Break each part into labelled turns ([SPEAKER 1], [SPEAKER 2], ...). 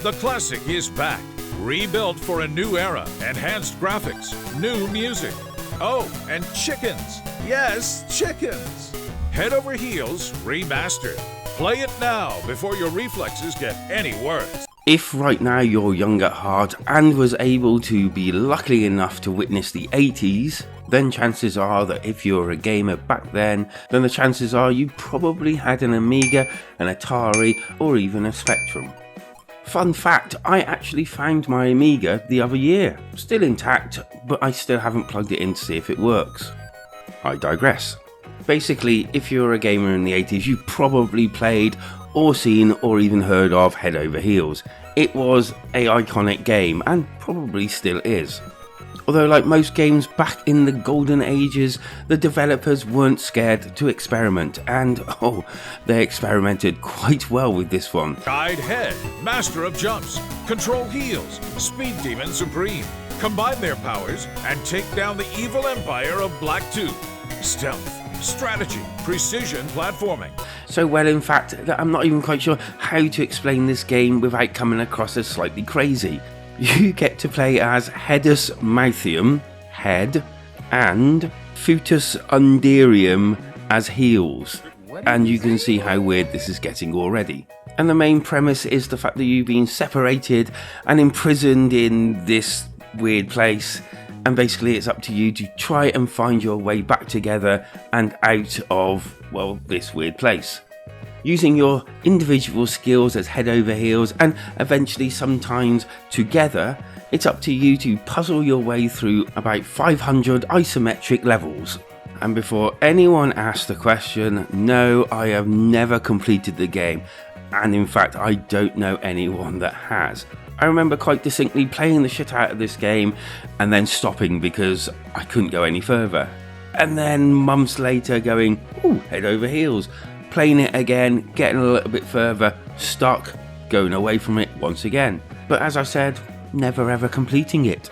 [SPEAKER 1] The classic is back, rebuilt for a new era, enhanced graphics, new music. Oh, and chickens. Yes, chickens. Head Over Heels remastered. Play it now before your reflexes get any worse.
[SPEAKER 2] If right now you're young at heart and was able to be lucky enough to witness the 80s, then chances are that if you're a gamer back then the chances are you probably had an Amiga, an Atari, or even a Spectrum. Fun fact, I actually found my Amiga the other year. Still intact, but I still haven't plugged it in to see if it works. I digress. Basically, if you're a gamer in the 80s, you probably played or seen or even heard of Head Over Heels. It was an iconic game and probably still is. Although like most games back in the golden ages, the developers weren't scared to experiment, and they experimented quite well with this one.
[SPEAKER 1] Guide Head, Master of Jumps, Control Heels, Speed Demon Supreme. Combine their powers and take down the evil empire of Black Tooth. Stealth, strategy, precision platforming.
[SPEAKER 2] So well in fact that I'm not even quite sure how to explain this game without coming across as slightly crazy. You get to play as Hedus Mouthium, Head, and Futus Underium as Heels. And you can see how weird this is getting already. And the main premise is the fact that you've been separated and imprisoned in this weird place, and basically it's up to you to try and find your way back together and out of, well, this weird place. Using your individual skills as Head Over Heels and eventually sometimes together, it's up to you to puzzle your way through about 500 isometric levels. And before anyone asks the question, no, I have never completed the game, and in fact I don't know anyone that has. I remember quite distinctly playing the shit out of this game and then stopping because I couldn't go any further. And then months later going, ooh, Head Over Heels. Playing it again, getting a little bit further, stuck, going away from it once again. But as I said, never ever completing it.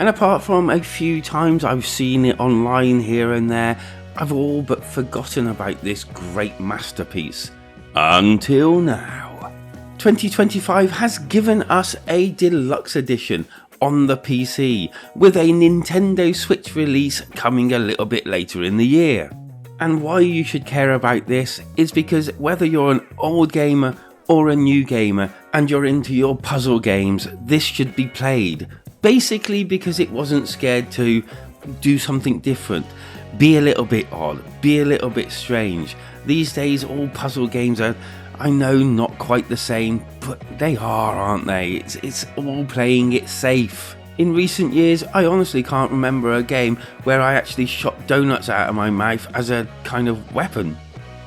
[SPEAKER 2] And apart from a few times I've seen it online here and there, I've all but forgotten about this great masterpiece. Until now. 2025 has given us a deluxe edition on the PC, with a Nintendo Switch release coming a little bit later in the year. And why you should care about this is because whether you're an old gamer or a new gamer and you're into your puzzle games, this should be played. Basically because it wasn't scared to do something different, be a little bit odd, be a little bit strange. These days all puzzle games are, I know, not quite the same, but they are, aren't they? It's all playing it safe. In recent years, I honestly can't remember a game where I actually shot donuts out of my mouth as a kind of weapon.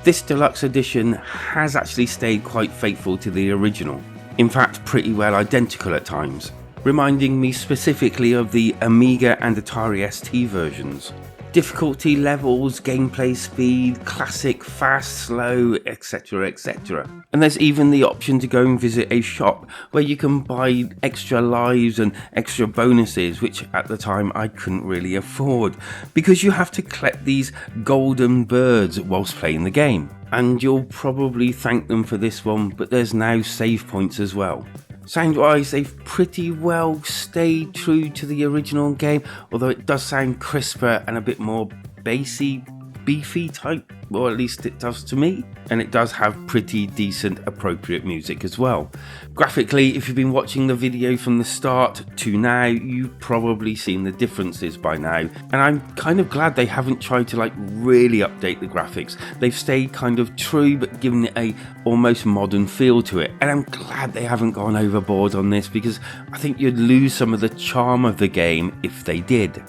[SPEAKER 2] This deluxe edition has actually stayed quite faithful to the original. In fact, pretty well identical at times, reminding me specifically of the Amiga and Atari ST versions. Difficulty levels, gameplay speed, classic, fast, slow, etc, etc. And there's even the option to go and visit a shop where you can buy extra lives and extra bonuses, which at the time I couldn't really afford, because you have to collect these golden birds whilst playing the game. And you'll probably thank them for this one, but there's now save points as well. Sound-wise, they've pretty well stayed true to the original game, although it does sound crisper and a bit more bassy, beefy type, or at least it does to me. And it does have pretty decent, appropriate music as well. Graphically, if you've been watching the video from the start to now, you've probably seen the differences by now. And I'm kind of glad they haven't tried to really update the graphics. They've stayed kind of true, but given it a almost modern feel to it. And I'm glad they haven't gone overboard on this, because I think you'd lose some of the charm of the game if they did.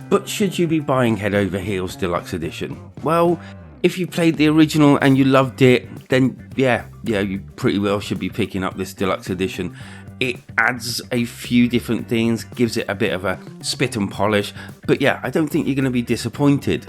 [SPEAKER 2] But should you be buying Head Over Heels Deluxe Edition? Well, if you played the original and you loved it, then yeah, you pretty well should be picking up this Deluxe Edition. It adds a few different things, gives it a bit of a spit and polish, but yeah, I don't think you're going to be disappointed.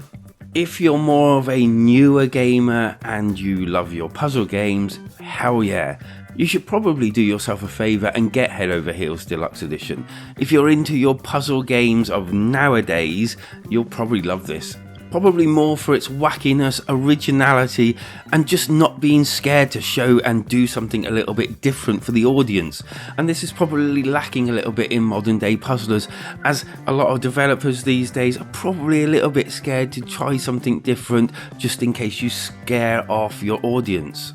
[SPEAKER 2] If you're more of a newer gamer and you love your puzzle games, hell yeah. You should probably do yourself a favour and get Head Over Heels Deluxe Edition. If you're into your puzzle games of nowadays, you'll probably love this. probably more for its wackiness, originality, and just not being scared to show and do something a little bit different for the audience. And this is probably lacking a little bit in modern day puzzlers, as a lot of developers these days are probably a little bit scared to try something different just in case you scare off your audience.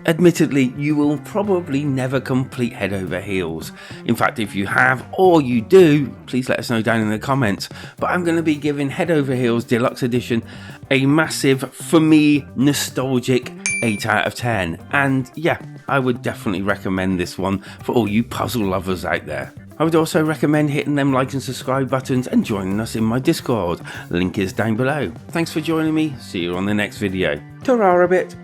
[SPEAKER 2] Admittedly, you will probably never complete Head Over Heels. In fact, if you have or you do, please let us know down in the comments. But I'm going to be giving Head Over Heels Deluxe Edition a massive, for me, nostalgic 8 out of 10. And yeah, I would definitely recommend this one for all you puzzle lovers out there. I would also recommend hitting them like and subscribe buttons and joining us in my Discord. Link is down below. Thanks for joining me. See you on the next video. Ta-ra a bit.